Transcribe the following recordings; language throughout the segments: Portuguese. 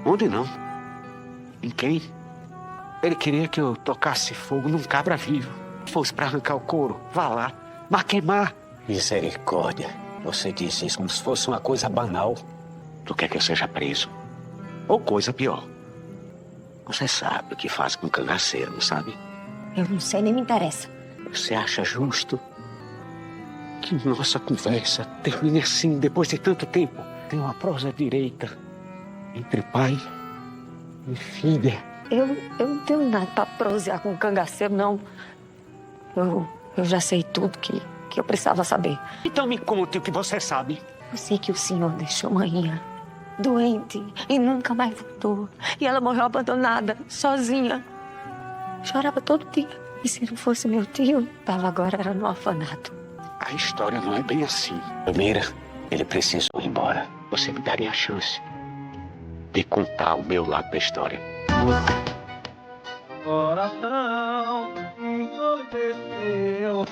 Onde não? Em quem? Ele queria que eu tocasse fogo num cabra vivo. Fosse pra arrancar o couro. Vá lá. Mas queimar. Misericórdia. Você disse isso como se fosse uma coisa banal. Tu quer que eu seja preso? Ou coisa pior? Você sabe o que faz com cangaceiro, não sabe? Eu não sei, nem me interessa. Você acha justo que nossa conversa termine assim, depois de tanto tempo? Tem uma prosa direita entre pai e filha. Eu não tenho nada pra prosear com cangaceiro, não. Eu já sei tudo que eu precisava saber. Então me conte o que você sabe. Eu sei que o senhor deixou manhã doente e nunca mais voltou. E ela morreu abandonada, sozinha. Chorava todo dia. E se não fosse meu tio, tava agora era no orfanato. A história não é bem assim. Mira, ele precisou ir embora. Você me daria a chance de contar o meu lado da história. Coração enlouqueceu.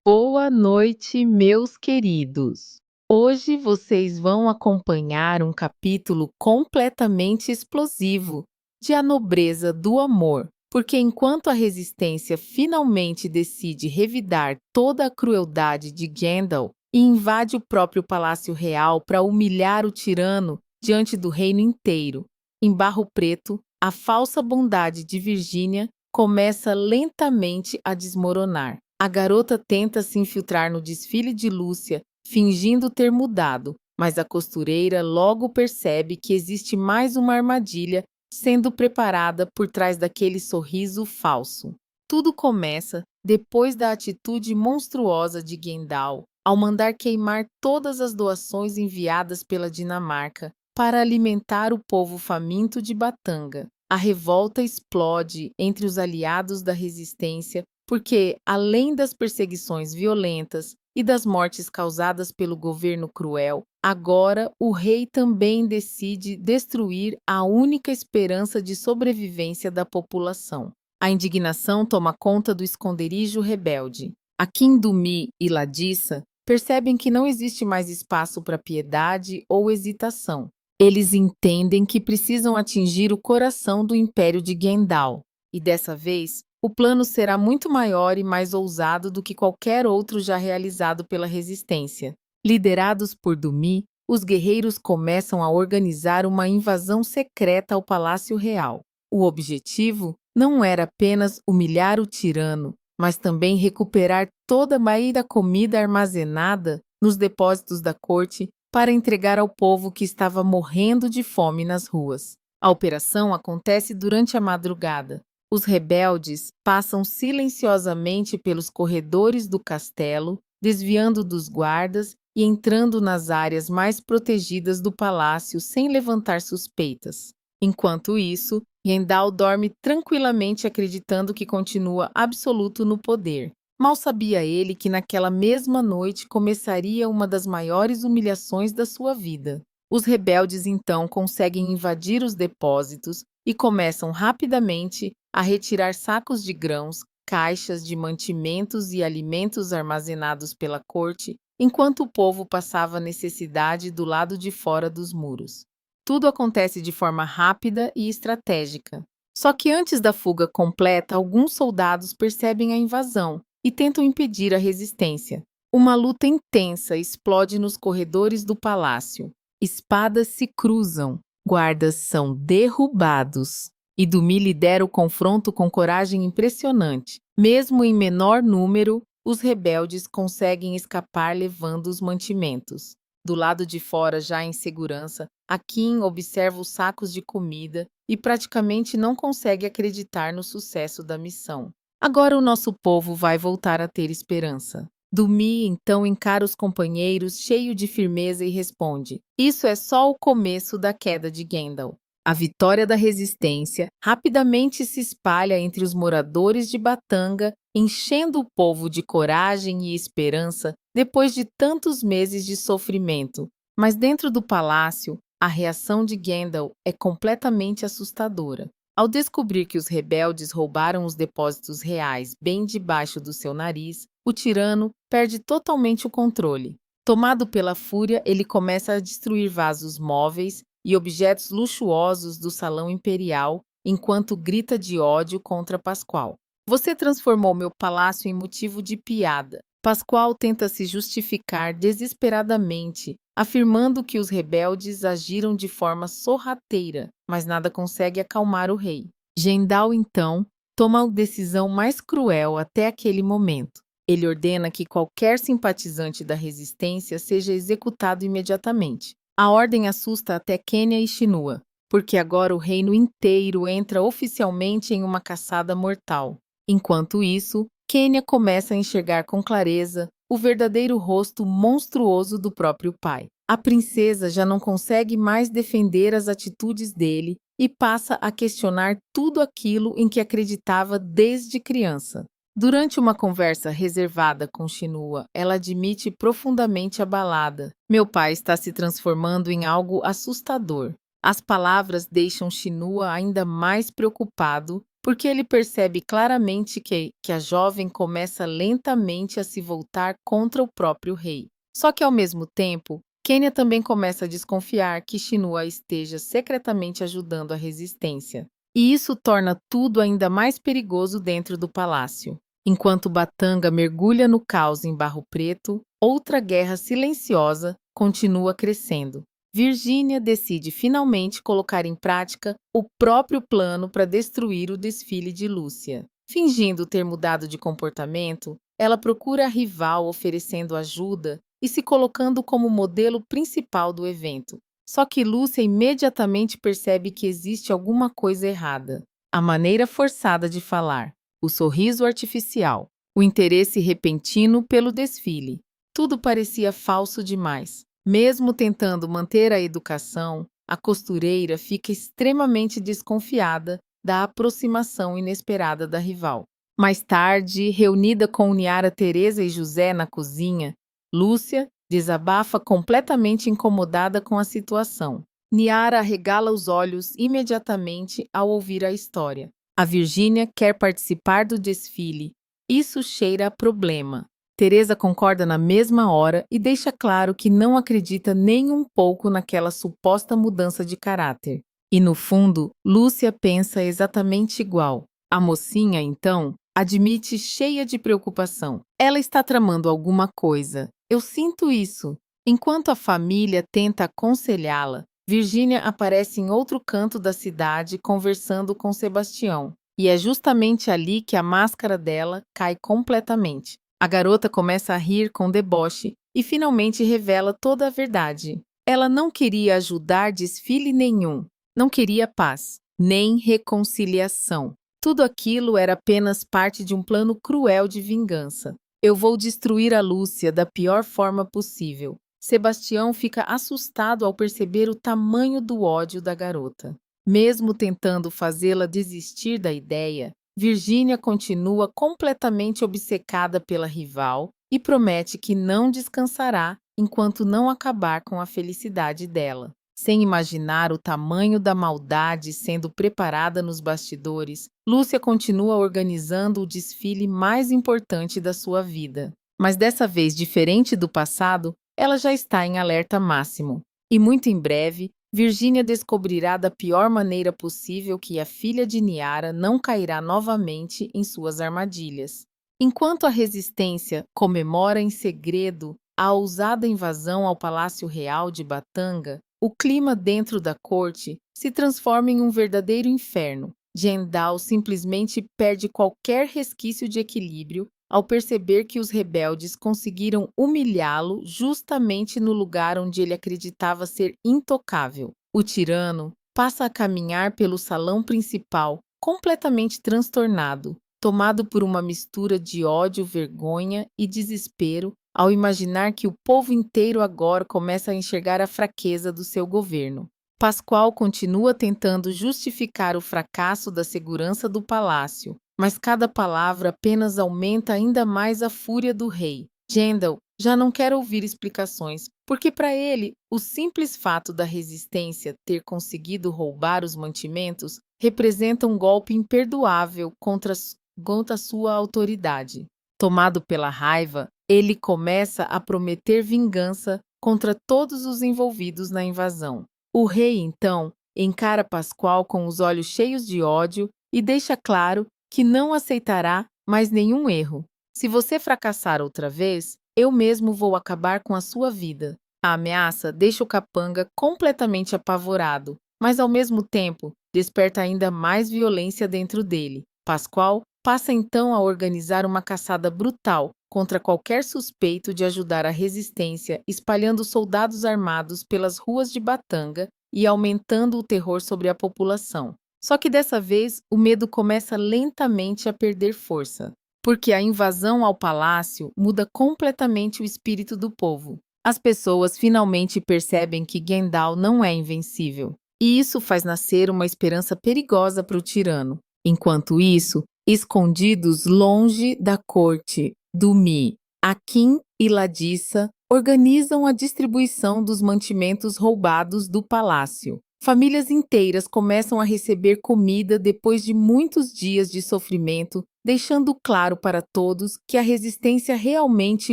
Boa noite, meus queridos. Hoje vocês vão acompanhar um capítulo completamente explosivo de A Nobreza do Amor, porque enquanto a resistência finalmente decide revidar toda a crueldade de Gandalf e invade o próprio Palácio Real para humilhar o tirano diante do reino inteiro, em Barro Preto, a falsa bondade de Virgínia começa lentamente a desmoronar. A garota tenta se infiltrar no desfile de Lúcia, fingindo ter mudado, mas a costureira logo percebe que existe mais uma armadilha sendo preparada por trás daquele sorriso falso. Tudo começa depois da atitude monstruosa de Gandalf ao mandar queimar todas as doações enviadas pela Dinamarca para alimentar o povo faminto de Batanga. A revolta explode entre os aliados da resistência porque, além das perseguições violentas e das mortes causadas pelo governo cruel, agora o rei também decide destruir a única esperança de sobrevivência da população. A indignação toma conta do esconderijo rebelde. Akindumi e Ladissa percebem que não existe mais espaço para piedade ou hesitação. Eles entendem que precisam atingir o coração do império de Gandalf, e dessa vez, o plano será muito maior e mais ousado do que qualquer outro já realizado pela resistência. Liderados por Dumi, os guerreiros começam a organizar uma invasão secreta ao Palácio Real. O objetivo não era apenas humilhar o tirano, mas também recuperar toda a comida armazenada nos depósitos da corte para entregar ao povo que estava morrendo de fome nas ruas. A operação acontece durante a madrugada. Os rebeldes passam silenciosamente pelos corredores do castelo, desviando dos guardas e entrando nas áreas mais protegidas do palácio sem levantar suspeitas. Enquanto isso, Gandalf dorme tranquilamente acreditando que continua absoluto no poder. Mal sabia ele que naquela mesma noite começaria uma das maiores humilhações da sua vida. Os rebeldes então conseguem invadir os depósitos e começam rapidamente a retirar sacos de grãos, caixas de mantimentos e alimentos armazenados pela corte, enquanto o povo passava necessidade do lado de fora dos muros. Tudo acontece de forma rápida e estratégica. Só que antes da fuga completa, alguns soldados percebem a invasão e tentam impedir a resistência. Uma luta intensa explode nos corredores do palácio. Espadas se cruzam, guardas são derrubados. E Dumi lidera o confronto com coragem impressionante. Mesmo em menor número, os rebeldes conseguem escapar levando os mantimentos. Do lado de fora, já em segurança, Akin observa os sacos de comida e praticamente não consegue acreditar no sucesso da missão. Agora o nosso povo vai voltar a ter esperança. Dumi então encara os companheiros cheio de firmeza e responde: "Isso é só o começo da queda de Gandalf." A vitória da resistência rapidamente se espalha entre os moradores de Batanga, enchendo o povo de coragem e esperança depois de tantos meses de sofrimento. Mas dentro do palácio, A reação de Gandalf é completamente assustadora. Ao descobrir que os rebeldes roubaram os depósitos reais bem debaixo do seu nariz, o tirano perde totalmente o controle. Tomado pela fúria, ele começa a destruir vasos móveis e objetos luxuosos do salão imperial, enquanto grita de ódio contra Pascoal. Você transformou meu palácio em motivo de piada. Pascoal tenta se justificar desesperadamente, afirmando que os rebeldes agiram de forma sorrateira, mas nada consegue acalmar o rei. Gendal, então, toma a decisão mais cruel até aquele momento. Ele ordena que qualquer simpatizante da resistência seja executado imediatamente. A ordem assusta até Quenya e Shinua, porque agora o reino inteiro entra oficialmente em uma caçada mortal. Enquanto isso, Quenya começa a enxergar com clareza o verdadeiro rosto monstruoso do próprio pai. A princesa já não consegue mais defender as atitudes dele e passa a questionar tudo aquilo em que acreditava desde criança. Durante uma conversa reservada com Shinua, ela admite profundamente abalada: "Meu pai está se transformando em algo assustador." As palavras deixam Shinua ainda mais preocupado, porque ele percebe claramente que a jovem começa lentamente a se voltar contra o próprio rei. Só que, ao mesmo tempo, Quenya também começa a desconfiar que Shinua esteja secretamente ajudando a resistência. E isso torna tudo ainda mais perigoso dentro do palácio. Enquanto Batanga mergulha no caos em Barro Preto, outra guerra silenciosa continua crescendo. Virgínia decide finalmente colocar em prática o próprio plano para destruir o desfile de Lúcia. Fingindo ter mudado de comportamento, ela procura a rival oferecendo ajuda e se colocando como modelo principal do evento. Só que Lúcia imediatamente percebe que existe alguma coisa errada. A maneira forçada de falar, o sorriso artificial, o interesse repentino pelo desfile. Tudo parecia falso demais. Mesmo tentando manter a educação, a costureira fica extremamente desconfiada da aproximação inesperada da rival. Mais tarde, reunida com Niara, Teresa e José na cozinha, Lúcia desabafa completamente incomodada com a situação. Niara arregala os olhos imediatamente ao ouvir a história. A Virgínia quer participar do desfile. Isso cheira a problema. Teresa concorda na mesma hora e deixa claro que não acredita nem um pouco naquela suposta mudança de caráter. E no fundo, Lúcia pensa exatamente igual. A mocinha, então, admite cheia de preocupação: "Ela está tramando alguma coisa. Eu sinto isso." Enquanto a família tenta aconselhá-la, Virgínia aparece em outro canto da cidade conversando com Sebastião. E é justamente ali que a máscara dela cai completamente. A garota começa a rir com deboche e finalmente revela toda a verdade. Ela não queria ajudar desfile nenhum, não queria paz, nem reconciliação. Tudo aquilo era apenas parte de um plano cruel de vingança. "Eu vou destruir a Lúcia da pior forma possível." Sebastião fica assustado ao perceber o tamanho do ódio da garota. Mesmo tentando fazê-la desistir da ideia, Virgínia continua completamente obcecada pela rival e promete que não descansará enquanto não acabar com a felicidade dela. Sem imaginar o tamanho da maldade sendo preparada nos bastidores, Lúcia continua organizando o desfile mais importante da sua vida. Mas dessa vez, diferente do passado, ela já está em alerta máximo. E muito em breve, Virgínia descobrirá da pior maneira possível que a filha de Niara não cairá novamente em suas armadilhas. Enquanto a resistência comemora em segredo a ousada invasão ao Palácio Real de Batanga, o clima dentro da corte se transforma em um verdadeiro inferno. Gendal simplesmente perde qualquer resquício de equilíbrio ao perceber que os rebeldes conseguiram humilhá-lo justamente no lugar onde ele acreditava ser intocável. O tirano passa a caminhar pelo salão principal completamente transtornado, tomado por uma mistura de ódio, vergonha e desespero ao imaginar que o povo inteiro agora começa a enxergar a fraqueza do seu governo. Pascoal continua tentando justificar o fracasso da segurança do palácio, mas cada palavra apenas aumenta ainda mais a fúria do rei. Gendal já não quer ouvir explicações, porque para ele, o simples fato da resistência ter conseguido roubar os mantimentos representa um golpe imperdoável contra sua autoridade. Tomado pela raiva, ele começa a prometer vingança contra todos os envolvidos na invasão. O rei, então, encara Pascoal com os olhos cheios de ódio e deixa claro que não aceitará mais nenhum erro. Se você fracassar outra vez, eu mesmo vou acabar com a sua vida. A ameaça deixa o capanga completamente apavorado, mas ao mesmo tempo desperta ainda mais violência dentro dele. Pascoal passa então a organizar uma caçada brutal contra qualquer suspeito de ajudar a resistência, espalhando soldados armados pelas ruas de Batanga e aumentando o terror sobre a população. Só que dessa vez, o medo começa lentamente a perder força, porque a invasão ao palácio muda completamente o espírito do povo. As pessoas finalmente percebem que Gendal não é invencível, e isso faz nascer uma esperança perigosa para o tirano. Enquanto isso, escondidos longe da corte, Dumi, Akin e Ladissa organizam a distribuição dos mantimentos roubados do palácio. Famílias inteiras começam a receber comida depois de muitos dias de sofrimento, deixando claro para todos que a resistência realmente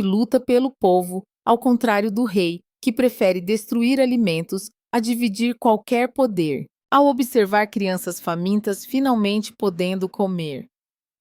luta pelo povo, ao contrário do rei, que prefere destruir alimentos a dividir qualquer poder. Ao observar crianças famintas finalmente podendo comer,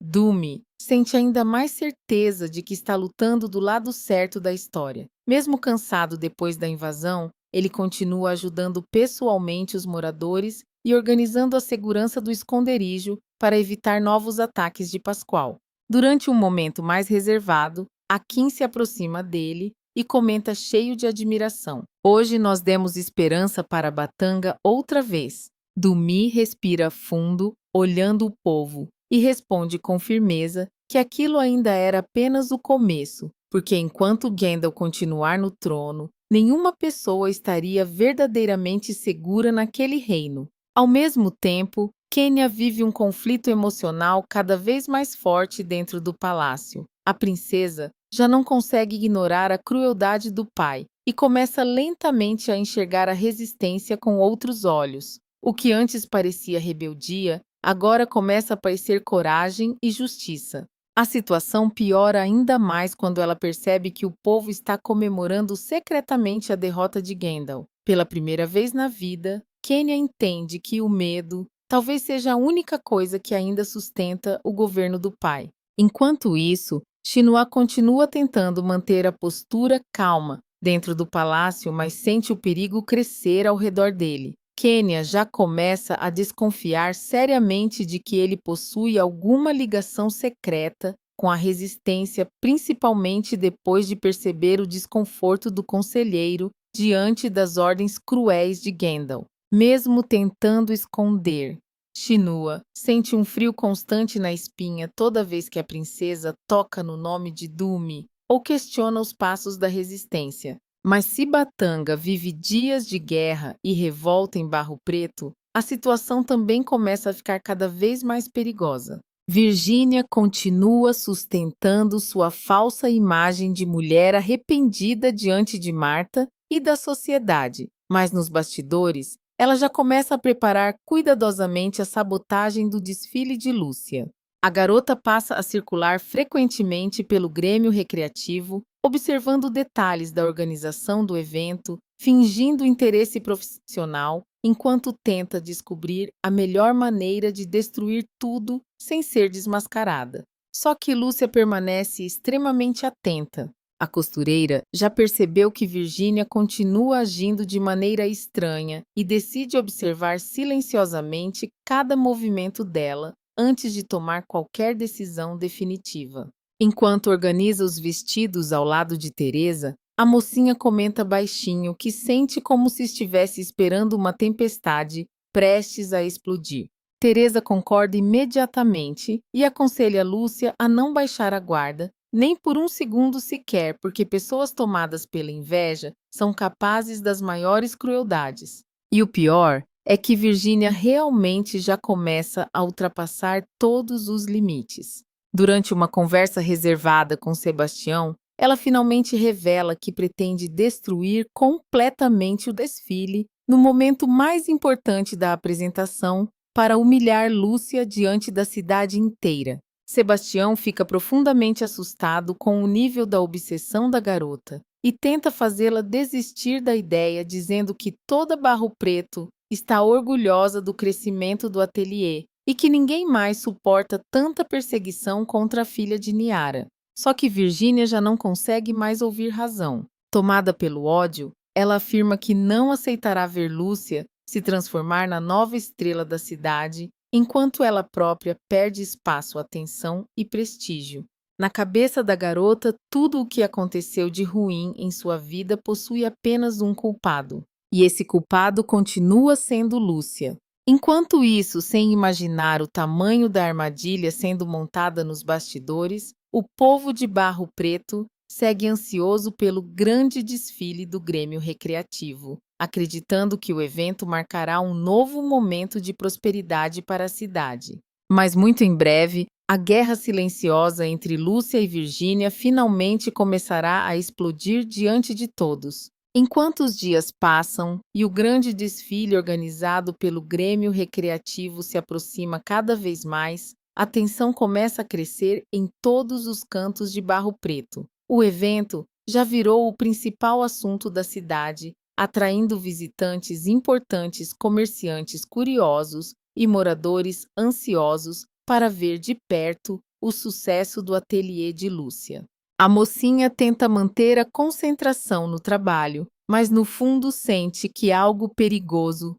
Dumi sente ainda mais certeza de que está lutando do lado certo da história. Mesmo cansado depois da invasão, ele continua ajudando pessoalmente os moradores e organizando a segurança do esconderijo para evitar novos ataques de Pascoal. Durante um momento mais reservado, Akin se aproxima dele e comenta cheio de admiração: "Hoje nós demos esperança para Batanga outra vez." Dumi respira fundo, olhando o povo, e responde com firmeza que aquilo ainda era apenas o começo, porque enquanto Gendal continuar no trono, nenhuma pessoa estaria verdadeiramente segura naquele reino. Ao mesmo tempo, Kenya vive um conflito emocional cada vez mais forte dentro do palácio. A princesa já não consegue ignorar a crueldade do pai e começa lentamente a enxergar a resistência com outros olhos. O que antes parecia rebeldia, agora começa a parecer coragem e justiça. A situação piora ainda mais quando ela percebe que o povo está comemorando secretamente a derrota de Gendal. Pela primeira vez na vida, Kenya entende que o medo talvez seja a única coisa que ainda sustenta o governo do pai. Enquanto isso, Shinua continua tentando manter a postura calma dentro do palácio, mas sente o perigo crescer ao redor dele. Kenya já começa a desconfiar seriamente de que ele possui alguma ligação secreta com a resistência, principalmente depois de perceber o desconforto do conselheiro diante das ordens cruéis de Gendal. Mesmo tentando esconder, Shinua sente um frio constante na espinha toda vez que a princesa toca no nome de Dumi ou questiona os passos da resistência. Mas se Batanga vive dias de guerra e revolta em Barro Preto, a situação também começa a ficar cada vez mais perigosa. Virgínia continua sustentando sua falsa imagem de mulher arrependida diante de Marta e da sociedade, mas nos bastidores, ela já começa a preparar cuidadosamente a sabotagem do desfile de Lúcia. A garota passa a circular frequentemente pelo Grêmio Recreativo, observando detalhes da organização do evento, fingindo interesse profissional, enquanto tenta descobrir a melhor maneira de destruir tudo sem ser desmascarada. Só que Lúcia permanece extremamente atenta. A costureira já percebeu que Virgínia continua agindo de maneira estranha e decide observar silenciosamente cada movimento dela antes de tomar qualquer decisão definitiva. Enquanto organiza os vestidos ao lado de Teresa, a mocinha comenta baixinho que sente como se estivesse esperando uma tempestade prestes a explodir. Teresa concorda imediatamente e aconselha Lúcia a não baixar a guarda, nem por um segundo sequer, porque pessoas tomadas pela inveja são capazes das maiores crueldades. E o pior é que Virgínia realmente já começa a ultrapassar todos os limites. Durante uma conversa reservada com Sebastião, ela finalmente revela que pretende destruir completamente o desfile no momento mais importante da apresentação para humilhar Lúcia diante da cidade inteira. Sebastião fica profundamente assustado com o nível da obsessão da garota e tenta fazê-la desistir da ideia, dizendo que toda Barro Preto está orgulhosa do crescimento do ateliê e que ninguém mais suporta tanta perseguição contra a filha de Niara. Só que Virgínia já não consegue mais ouvir razão. Tomada pelo ódio, ela afirma que não aceitará ver Lúcia se transformar na nova estrela da cidade, enquanto ela própria perde espaço, atenção e prestígio. Na cabeça da garota, tudo o que aconteceu de ruim em sua vida possui apenas um culpado. E esse culpado continua sendo Lúcia. Enquanto isso, sem imaginar o tamanho da armadilha sendo montada nos bastidores, o povo de Barro Preto segue ansioso pelo grande desfile do Grêmio Recreativo, acreditando que o evento marcará um novo momento de prosperidade para a cidade. Mas muito em breve, a guerra silenciosa entre Lúcia e Virgínia finalmente começará a explodir diante de todos. Enquanto os dias passam e o grande desfile organizado pelo Grêmio Recreativo se aproxima cada vez mais, a tensão começa a crescer em todos os cantos de Barro Preto. O evento já virou o principal assunto da cidade, atraindo visitantes importantes, comerciantes curiosos e moradores ansiosos para ver de perto o sucesso do ateliê de Lúcia. A mocinha tenta manter a concentração no trabalho, mas no fundo sente que algo perigoso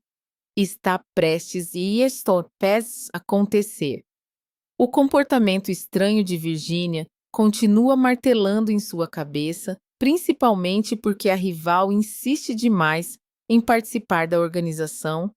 está prestes a acontecer. O comportamento estranho de Virgínia continua martelando em sua cabeça, principalmente porque a rival insiste demais em participar da organização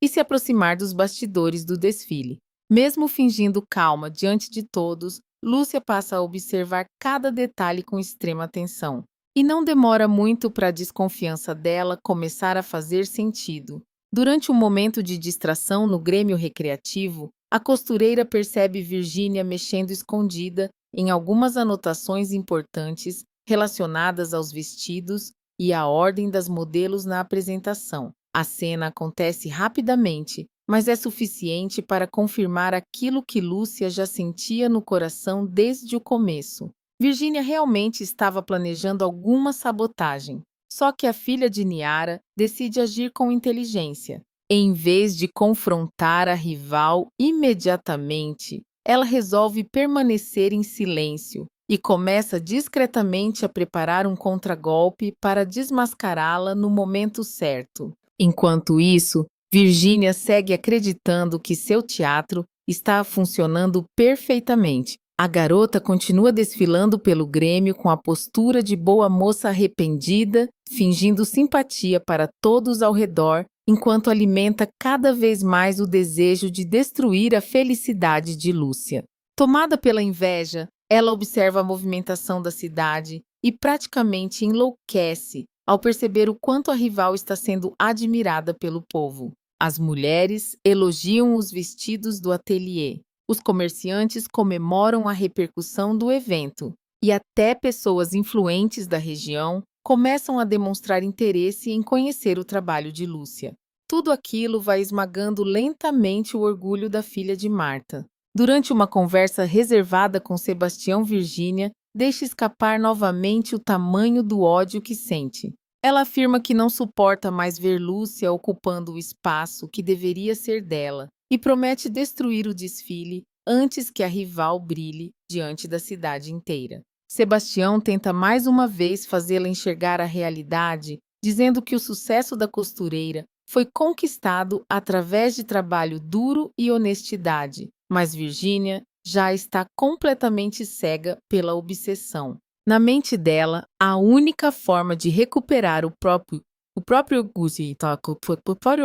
e se aproximar dos bastidores do desfile. Mesmo fingindo calma diante de todos, Lúcia passa a observar cada detalhe com extrema atenção. E não demora muito para a desconfiança dela começar a fazer sentido. Durante um momento de distração no Grêmio Recreativo, a costureira percebe Virgínia mexendo escondida em algumas anotações importantes relacionadas aos vestidos e à ordem das modelos na apresentação. A cena acontece rapidamente, mas é suficiente para confirmar aquilo que Lúcia já sentia no coração desde o começo. Virgínia realmente estava planejando alguma sabotagem. Só que a filha de Niara decide agir com inteligência. Em vez de confrontar a rival imediatamente, ela resolve permanecer em silêncio e começa discretamente a preparar um contragolpe para desmascará-la no momento certo. Enquanto isso, Virgínia segue acreditando que seu teatro está funcionando perfeitamente. A garota continua desfilando pelo Grêmio com a postura de boa moça arrependida, fingindo simpatia para todos ao redor, enquanto alimenta cada vez mais o desejo de destruir a felicidade de Lúcia. Tomada pela inveja, ela observa a movimentação da cidade e praticamente enlouquece ao perceber o quanto a rival está sendo admirada pelo povo. As mulheres elogiam os vestidos do ateliê. Os comerciantes comemoram a repercussão do evento e até pessoas influentes da região começam a demonstrar interesse em conhecer o trabalho de Lúcia. Tudo aquilo vai esmagando lentamente o orgulho da filha de Marta. Durante uma conversa reservada com Sebastião, Virgínia deixa escapar novamente o tamanho do ódio que sente. Ela afirma que não suporta mais ver Lúcia ocupando o espaço que deveria ser dela e promete destruir o desfile antes que a rival brilhe diante da cidade inteira. Sebastião tenta mais uma vez fazê-la enxergar a realidade, dizendo que o sucesso da costureira foi conquistado através de trabalho duro e honestidade, mas Virgínia já está completamente cega pela obsessão. Na mente dela, a única forma de recuperar o próprio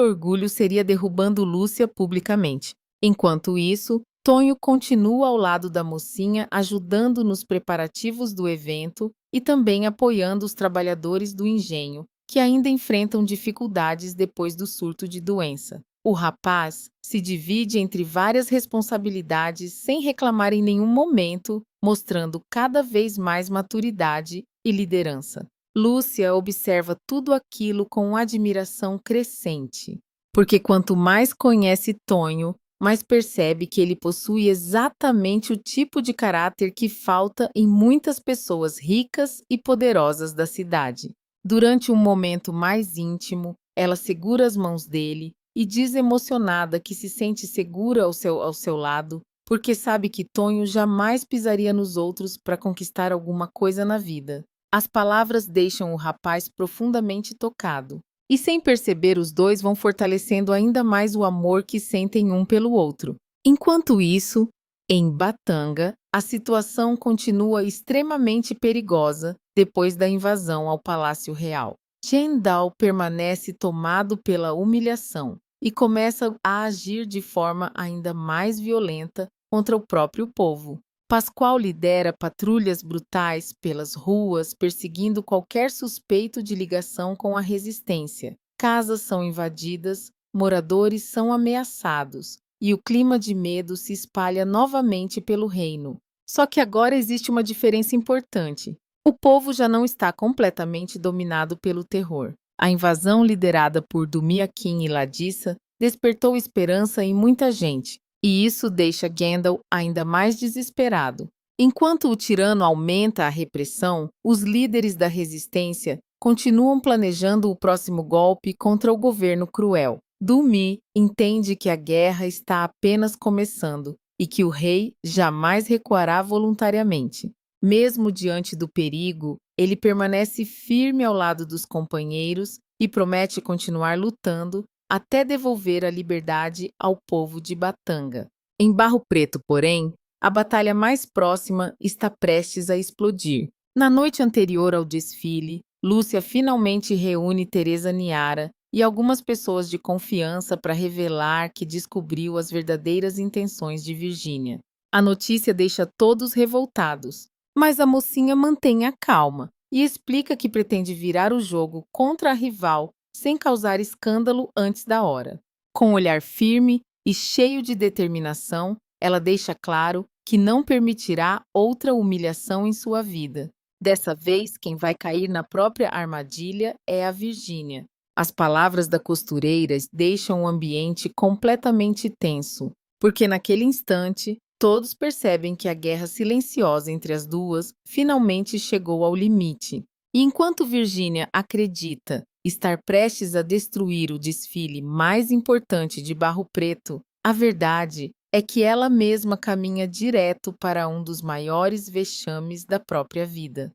orgulho seria derrubando Lúcia publicamente. Enquanto isso, Tonho continua ao lado da mocinha, ajudando nos preparativos do evento e também apoiando os trabalhadores do engenho, que ainda enfrentam dificuldades depois do surto de doença. O rapaz se divide entre várias responsabilidades sem reclamar em nenhum momento, mostrando cada vez mais maturidade e liderança. Lúcia observa tudo aquilo com admiração crescente, porque quanto mais conhece Tonho, mais percebe que ele possui exatamente o tipo de caráter que falta em muitas pessoas ricas e poderosas da cidade. Durante um momento mais íntimo, ela segura as mãos dele e diz emocionada que se sente segura ao seu lado, porque sabe que Tonho jamais pisaria nos outros para conquistar alguma coisa na vida. As palavras deixam o rapaz profundamente tocado, e sem perceber os dois vão fortalecendo ainda mais o amor que sentem um pelo outro. Enquanto isso, em Batanga, a situação continua extremamente perigosa depois da invasão ao Palácio Real. Gendal permanece tomado pela humilhação e começa a agir de forma ainda mais violenta contra o próprio povo. Pascoal lidera patrulhas brutais pelas ruas, perseguindo qualquer suspeito de ligação com a resistência. Casas são invadidas, moradores são ameaçados, e o clima de medo se espalha novamente pelo reino. Só que agora existe uma diferença importante. O povo já não está completamente dominado pelo terror. A invasão liderada por Dumiaquim e Ladissa despertou esperança em muita gente, e isso deixa Gendal ainda mais desesperado. Enquanto o tirano aumenta a repressão, os líderes da resistência continuam planejando o próximo golpe contra o governo cruel. Dumi entende que a guerra está apenas começando e que o rei jamais recuará voluntariamente. Mesmo diante do perigo, ele permanece firme ao lado dos companheiros e promete continuar lutando até devolver a liberdade ao povo de Batanga. Em Barro Preto, porém, a batalha mais próxima está prestes a explodir. Na noite anterior ao desfile, Lúcia finalmente reúne Teresa Niara e algumas pessoas de confiança para revelar que descobriu as verdadeiras intenções de Virgínia. A notícia deixa todos revoltados, mas a mocinha mantém a calma e explica que pretende virar o jogo contra a rival sem causar escândalo antes da hora. Com um olhar firme e cheio de determinação, ela deixa claro que não permitirá outra humilhação em sua vida. Dessa vez, quem vai cair na própria armadilha é a Virgínia. As palavras da costureira deixam o ambiente completamente tenso, porque naquele instante, todos percebem que a guerra silenciosa entre as duas finalmente chegou ao limite. E enquanto Virgínia acredita estar prestes a destruir o desfile mais importante de Barro Preto, a verdade é que ela mesma caminha direto para um dos maiores vexames da própria vida.